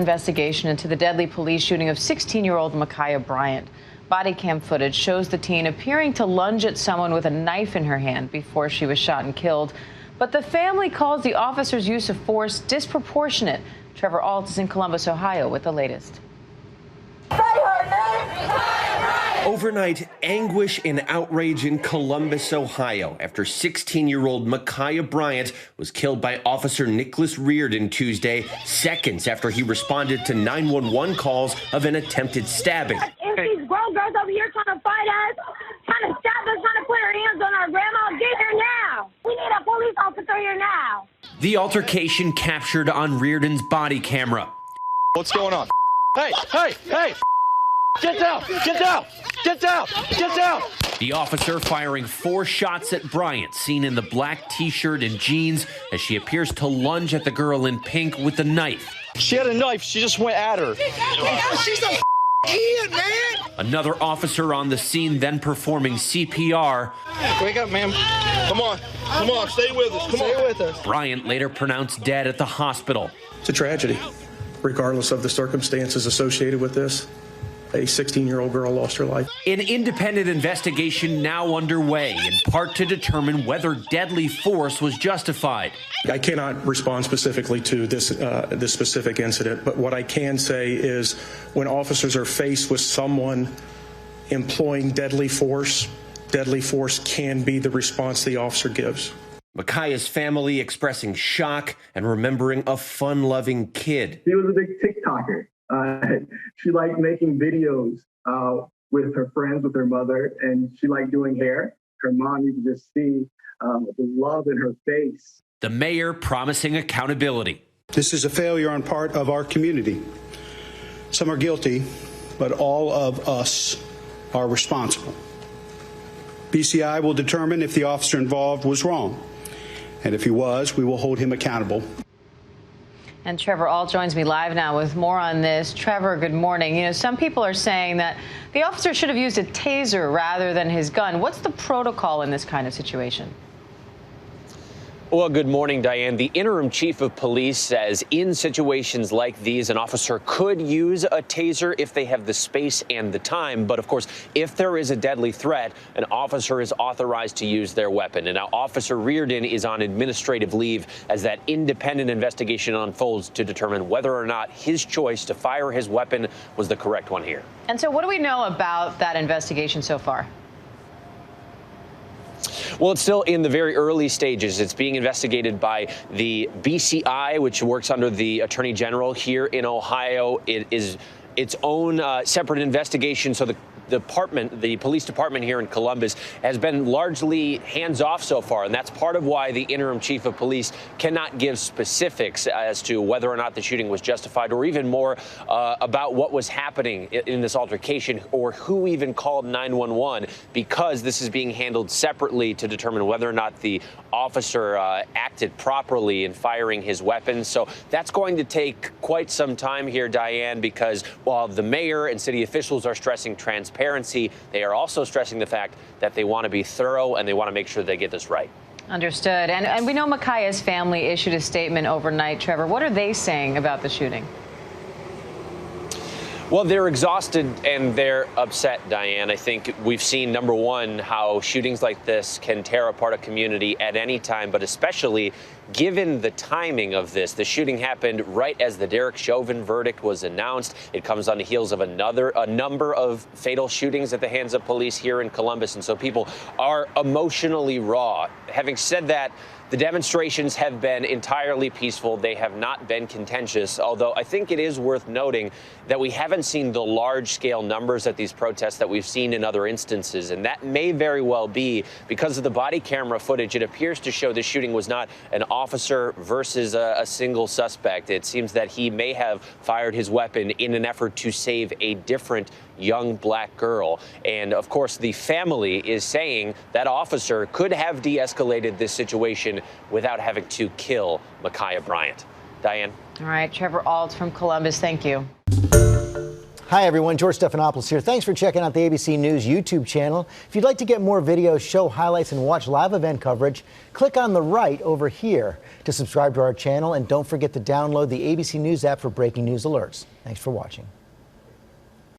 Investigation into the deadly police shooting of 16-year-old Ma'Khia Bryant. Body cam footage shows the teen appearing to lunge at someone with a knife in her hand before she was shot and killed. But the family calls the officer's use of force disproportionate. Trevor Alt is in Columbus, Ohio, with the latest. Overnight, anguish and outrage in Columbus, Ohio, after 16-year-old Ma'Khia Bryant was killed by Officer Nicholas Reardon Tuesday, seconds after he responded to 911 calls of an attempted stabbing. These grown girls over here trying to fight us, trying to stab us, trying to put her hands on our grandma. Get here now. We need a police officer here now. The altercation captured on Reardon's body camera. What's going on? Hey, hey, hey! Get down! Get down! Get down! Get down! The officer firing 4 shots at Bryant, seen in the black T-shirt and jeans, as she appears to lunge at the girl in pink with a knife. She had a knife. She just went at her. She's a kid, man! Another officer on the scene then performing CPR. Wake up, ma'am. Come on. Come on. Stay with us. Come on. Stay with us. Bryant later pronounced dead at the hospital. It's a tragedy, regardless of the circumstances associated with this. A 16-year-old girl lost her life. An independent investigation now underway, in part to determine whether deadly force was justified. I cannot respond specifically to this specific incident, but what I can say is when officers are faced with someone employing deadly force can be the response the officer gives. Ma'Khia's family expressing shock and remembering a fun-loving kid. She was a big TikToker. She liked making videos with her friends, with her mother, and she liked doing hair. Her mom, you could just see the love in her face. The mayor promising accountability. This is a failure on part of our community. Some are guilty, but all of us are responsible. BCI will determine if the officer involved was wrong. And if he was, we will hold him accountable. And Trevor Alt joins me live now with more on this. Trevor, good morning. You know, some people are saying that the officer should have used a taser rather than his gun. What's the protocol in this kind of situation? Well, good morning, Diane. The interim chief of police says in situations like these, an officer could use a taser if they have the space and the time. But of course, if there is a deadly threat, an officer is authorized to use their weapon. And now Officer Reardon is on administrative leave as that independent investigation unfolds to determine whether or not his choice to fire his weapon was the correct one here. And so what do we know about that investigation so far? Well, it's still in the very early stages. It's being investigated by the BCI, which works under the Attorney General here in Ohio. It is its own separate investigation. So the police department here in Columbus has been largely hands-off so far, and that's part of why the interim chief of police cannot give specifics as to whether or not the shooting was justified, or even more about what was happening in this altercation, or who even called 911, because this is being handled separately to determine whether or not the officer acted properly in firing his weapon. So that's going to take quite some time here, Diane, because while the mayor and city officials are stressing transparency, they are also stressing the fact that they want to be thorough and they want to make sure they get this right. Understood. And we know Ma'Khia's family issued a statement overnight. Trevor, what are they saying about the shooting? Well, they're exhausted and they're upset, Diane. I think we've seen, number one, how shootings like this can tear apart a community at any time, but especially given the timing of this. The shooting happened right as the Derek Chauvin verdict was announced. It comes on the heels of a number of fatal shootings at the hands of police here in Columbus, and so people are emotionally raw. Having said that, the demonstrations have been entirely peaceful. They have not been contentious, although I think it is worth noting that we haven't seen the large-scale numbers at these protests that we've seen in other instances, and that may very well be because of the body camera footage. It appears to show the shooting was not an officer versus a single suspect. It seems that he may have fired his weapon in an effort to save a different young black girl. And of course, the family is saying that officer could have de-escalated this situation without having to kill Ma'Khia Bryant. Diane? All right, Trevor Alt from Columbus, thank you. Hi, everyone. George Stephanopoulos here. Thanks for checking out the ABC News YouTube channel. If you'd like to get more videos, show highlights, and watch live event coverage, click on the right over here to subscribe to our channel. And don't forget to download the ABC News app for breaking news alerts. Thanks for watching.